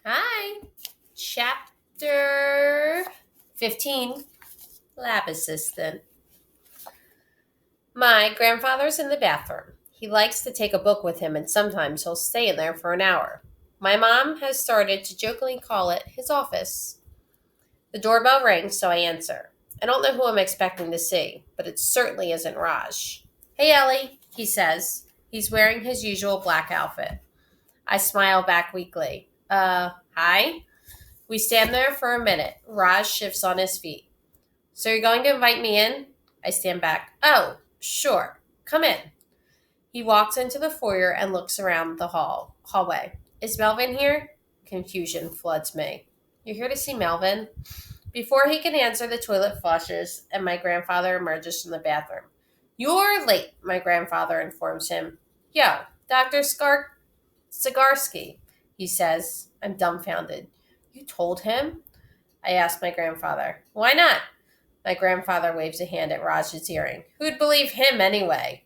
Hi. Chapter 15 Lab Assistant. My grandfather's in the bathroom. He likes to take a book with him, and sometimes he'll stay in there for an hour. My mom has started to jokingly call it his office. The doorbell rings, so I answer. I don't know who I'm expecting to see, but it certainly isn't Raj. Hey, Ellie, he says. He's wearing his usual black outfit. I smile back weakly. Hi? We stand there for a minute. Raj shifts on his feet. So you're going to invite me in? I stand back. Oh, sure. Come in. He walks into the foyer and looks around the hallway. Is Melvin here? Confusion floods me. You're here to see Melvin? Before he can answer, the toilet flushes and my grandfather emerges from the bathroom. You're late, my grandfather informs him. Yo, Dr. Sigarsky, he says. I'm dumbfounded. You told him? I asked my grandfather. Why not? My grandfather waves a hand at Raj's earring. Who'd believe him anyway?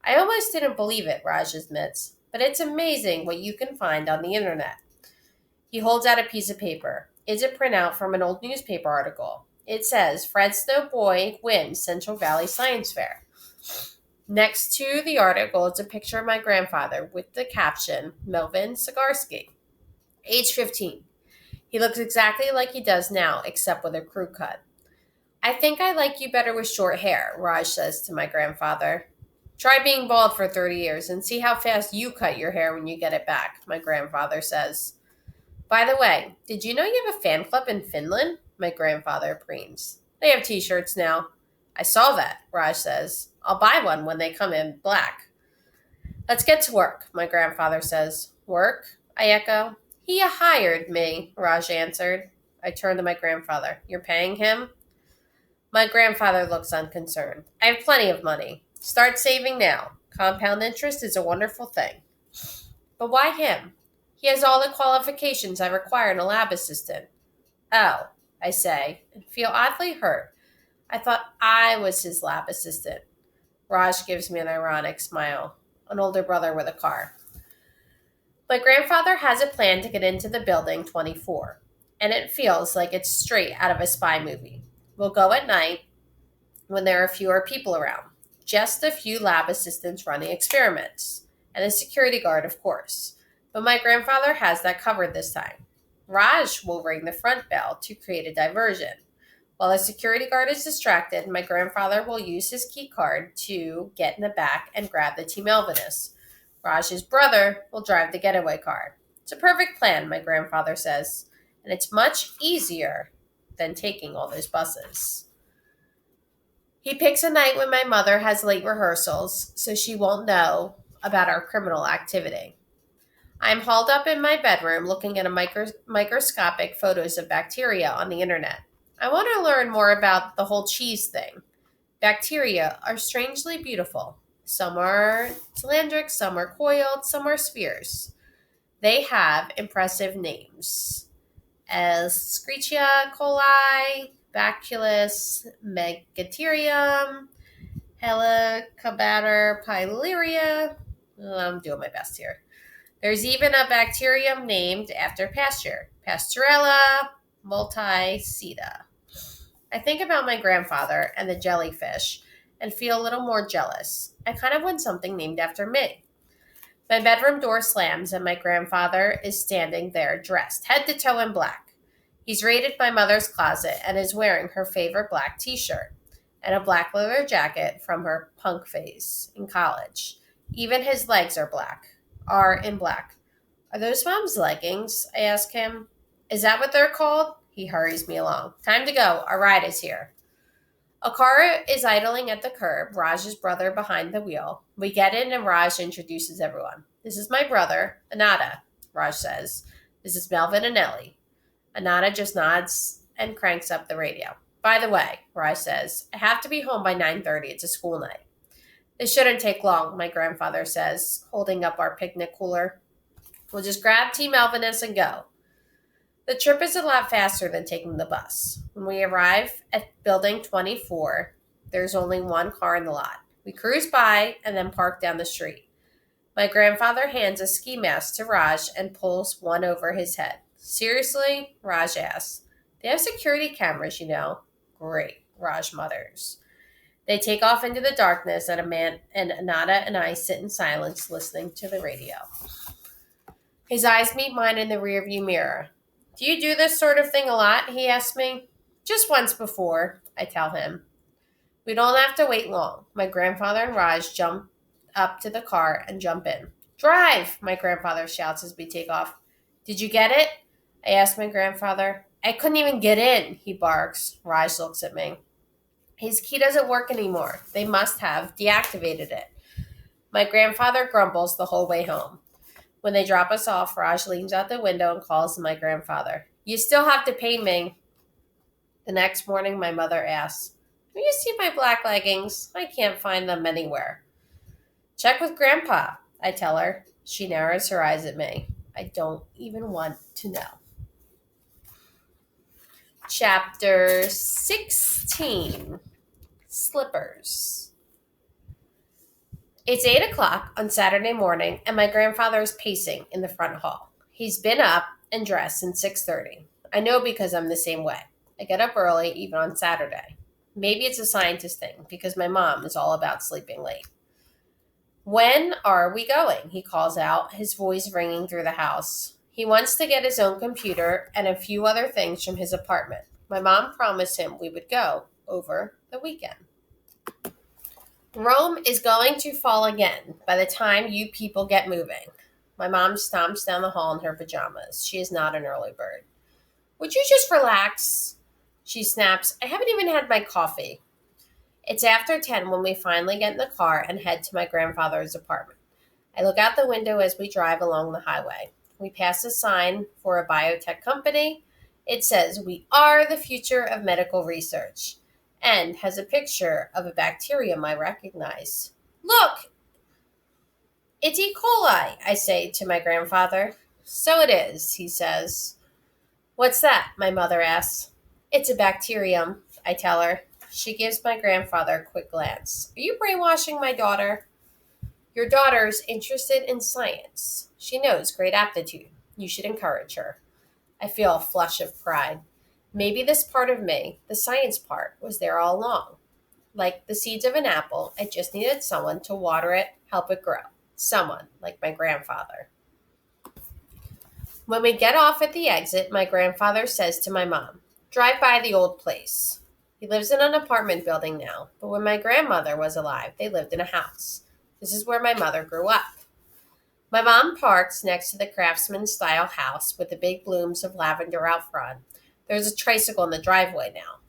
I almost didn't believe it, Raj admits, but it's amazing what you can find on the internet. He holds out a piece of paper. It's a printout from an old newspaper article. It says, Fresno boy wins Central Valley Science Fair. Next to the article is a picture of my grandfather with the caption, Melvin Sigarsky, age 15. He looks exactly like he does now, except with a crew cut. I think I like you better with short hair, Raj says to my grandfather. Try being bald for 30 years and see how fast you cut your hair when you get it back, my grandfather says. By the way, did you know you have a fan club in Finland? My grandfather preens. They have t-shirts now. I saw that, Raj says. I'll buy one when they come in black. Let's get to work, my grandfather says. Work? I echo. He hired me, Raj answered. I turned to my grandfather. You're paying him? My grandfather looks unconcerned. I have plenty of money. Start saving now. Compound interest is a wonderful thing. But why him? He has all the qualifications I require in a lab assistant. Oh, I say, and feel oddly hurt. I thought I was his lab assistant. Raj gives me an ironic smile. An older brother with a car. My grandfather has a plan to get into the building 24, and it feels like it's straight out of a spy movie. We'll go at night when there are fewer people around. Just a few lab assistants running experiments. And a security guard, of course. But my grandfather has that covered this time. Raj will ring the front bell to create a diversion. While the security guard is distracted, my grandfather will use his key card to get in the back and grab the Team Elvinus. Raj's brother will drive the getaway car. It's a perfect plan, my grandfather says, and it's much easier than taking all those buses. He picks a night when my mother has late rehearsals, so she won't know about our criminal activity. I'm hauled up in my bedroom looking at microscopic photos of bacteria on the internet. I want to learn more about the whole cheese thing. Bacteria are strangely beautiful. Some are cylindric, some are coiled, some are spheres. They have impressive names. Escherichia coli, Bacillus megaterium, Helicobacter pylori. I'm doing my best here. There's even a bacterium named after Pasteur, Pasteurella multicida. I think about my grandfather and the jellyfish and feel a little more jealous. I kind of want something named after me. My bedroom door slams and my grandfather is standing there dressed head to toe in black. He's raided my mother's closet and is wearing her favorite black t-shirt and a black leather jacket from her punk phase in college. Even his legs are in black. Are those mom's leggings? I ask him. Is that what they're called? He hurries me along. Time to go. Our ride is here. A car is idling at the curb, Raj's brother behind the wheel. We get in and Raj introduces everyone. This is my brother, Anada, Raj says. This is Melvin and Ellie. Anada just nods and cranks up the radio. By the way, Raj says, I have to be home by 9:30. It's a school night. This shouldn't take long, my grandfather says, holding up our picnic cooler. We'll just grab Team Elvinus and go. The trip is a lot faster than taking the bus. When we arrive at building 24, there's only one car in the lot. We cruise by and then park down the street. My grandfather hands a ski mask to Raj and pulls one over his head. Seriously? Raj asks. They have security cameras, you know. Great, Raj mutters. They take off into the darkness, and Anada and I sit in silence listening to the radio. His eyes meet mine in the rearview mirror. Do you do this sort of thing a lot? He asks me. Just once before, I tell him. We don't have to wait long. My grandfather and Raj jump up to the car and jump in. Drive, my grandfather shouts as we take off. Did you get it? I ask my grandfather. I couldn't even get in, he barks. Raj looks at me. His key doesn't work anymore. They must have deactivated it. My grandfather grumbles the whole way home. When they drop us off, Raj leans out the window and calls my grandfather. You still have to pay me. The next morning, my mother asks, do you see my black leggings? I can't find them anywhere. Check with Grandpa, I tell her. She narrows her eyes at me. I don't even want to know. Chapter 16. Slippers. It's 8 o'clock on Saturday morning, and my grandfather is pacing in the front hall. He's been up and dressed since 6:30. I know because I'm the same way. I get up early, even on Saturday. Maybe it's a scientist thing, because my mom is all about sleeping late. When are we going? He calls out, his voice ringing through the house. He wants to get his own computer and a few other things from his apartment. My mom promised him we would go over the weekend. Rome is going to fall again by the time you people get moving. My mom stomps down the hall in her pajamas. She is not an early bird. Would you just relax? She snaps. I haven't even had my coffee. It's after 10 when we finally get in the car and head to my grandfather's apartment. I look out the window as we drive along the highway. We pass a sign for a biotech company. It says, we are the future of medical research, and has a picture of a bacterium I recognize. Look! It's E. coli, I say to my grandfather. So it is, he says. What's that? My mother asks. It's a bacterium, I tell her. She gives my grandfather a quick glance. Are you brainwashing my daughter? Your daughter's interested in science. She knows great aptitude. You should encourage her. I feel a flush of pride. Maybe this part of me, the science part, was there all along. Like the seeds of an apple, I just needed someone to water it, help it grow. Someone like my grandfather. When we get off at the exit, my grandfather says to my mom, drive by the old place. He lives in an apartment building now, but when my grandmother was alive, they lived in a house. This is where my mother grew up. My mom parks next to the craftsman-style house with the big blooms of lavender out front. There's a tricycle in the driveway now.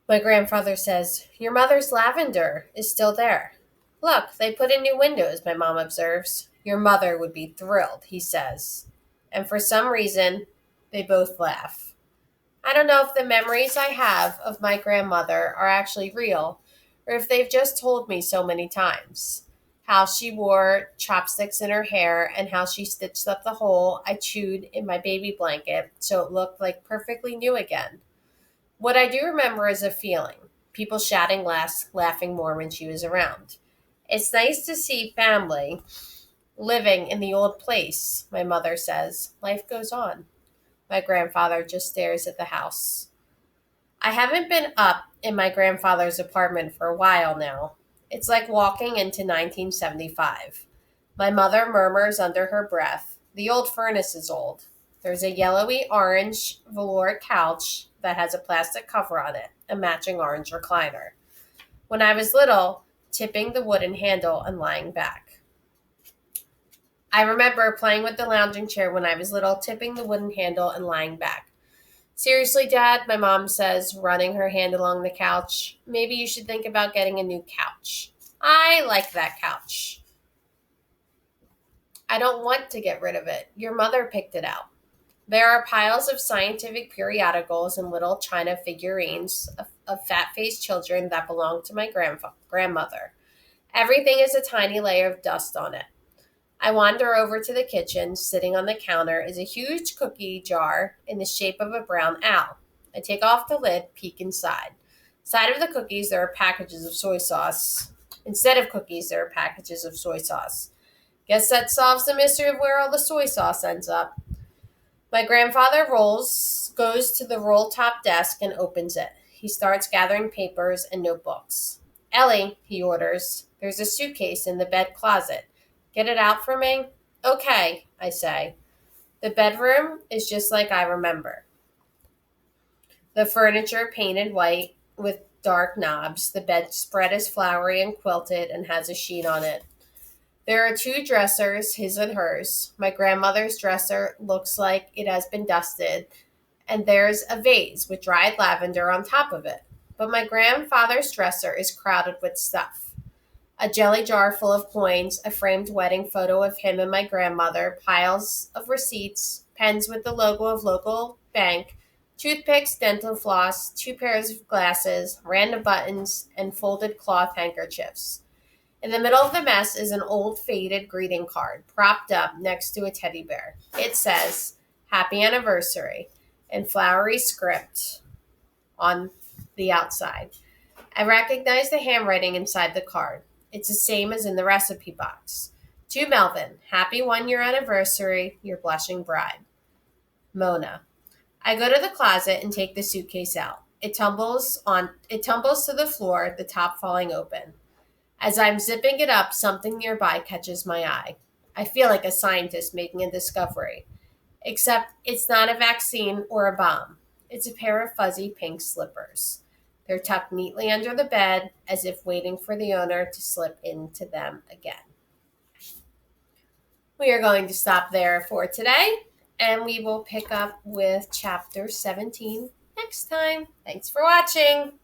My grandfather says, your mother's lavender is still there. Look, they put in new windows, my mom observes. Your mother would be thrilled, he says. And for some reason, they both laugh. I don't know if the memories I have of my grandmother are actually real, or if they've just told me so many times. How she wore chopsticks in her hair and how she stitched up the hole I chewed in my baby blanket so it looked like perfectly new again. What I do remember is a feeling. People shouting less, laughing more when she was around. It's nice to see family living in the old place, my mother says. Life goes on. My grandfather just stares at the house. I haven't been up in my grandfather's apartment for a while now. It's like walking into 1975. My mother murmurs under her breath, the old furnace is old. There's a yellowy orange velour couch that has a plastic cover on it, a matching orange recliner. When I was little, tipping the wooden handle and lying back. I remember playing with the lounging chair when I was little, tipping the wooden handle and lying back. Seriously, Dad, my mom says, running her hand along the couch. Maybe you should think about getting a new couch. I like that couch. I don't want to get rid of it. Your mother picked it out. There are piles of scientific periodicals and little china figurines of fat-faced children that belong to my grandmother. Everything is a tiny layer of dust on it. I wander over to the kitchen. Sitting on the counter is a huge cookie jar in the shape of a brown owl. I take off the lid, peek inside. Inside of the cookies, there are packages of soy sauce. Instead of cookies, there are packages of soy sauce. Guess that solves the mystery of where all the soy sauce ends up. My grandfather goes to the roll top desk and opens it. He starts gathering papers and notebooks. Ellie, he orders, there's a suitcase in the bed closet. Get it out for me? Okay, I say. The bedroom is just like I remember. The furniture painted white with dark knobs. The bedspread is flowery and quilted and has a sheet on it. There are two dressers, his and hers. My grandmother's dresser looks like it has been dusted, and there's a vase with dried lavender on top of it. But my grandfather's dresser is crowded with stuff. A jelly jar full of coins, a framed wedding photo of him and my grandmother, piles of receipts, pens with the logo of local bank, toothpicks, dental floss, two pairs of glasses, random buttons, and folded cloth handkerchiefs. In the middle of the mess is an old faded greeting card propped up next to a teddy bear. It says, Happy Anniversary, in flowery script on the outside. I recognize the handwriting inside the card. It's the same as in the recipe box. To Melvin, happy 1 year anniversary, your blushing bride. Mona. I go to the closet and take the suitcase out. It tumbles to the floor, the top falling open. As I'm zipping it up, something nearby catches my eye. I feel like a scientist making a discovery. Except it's not a vaccine or a bomb. It's a pair of fuzzy pink slippers. They're tucked neatly under the bed, as if waiting for the owner to slip into them again. We are going to stop there for today, and we will pick up with chapter 17 next time. Thanks for watching.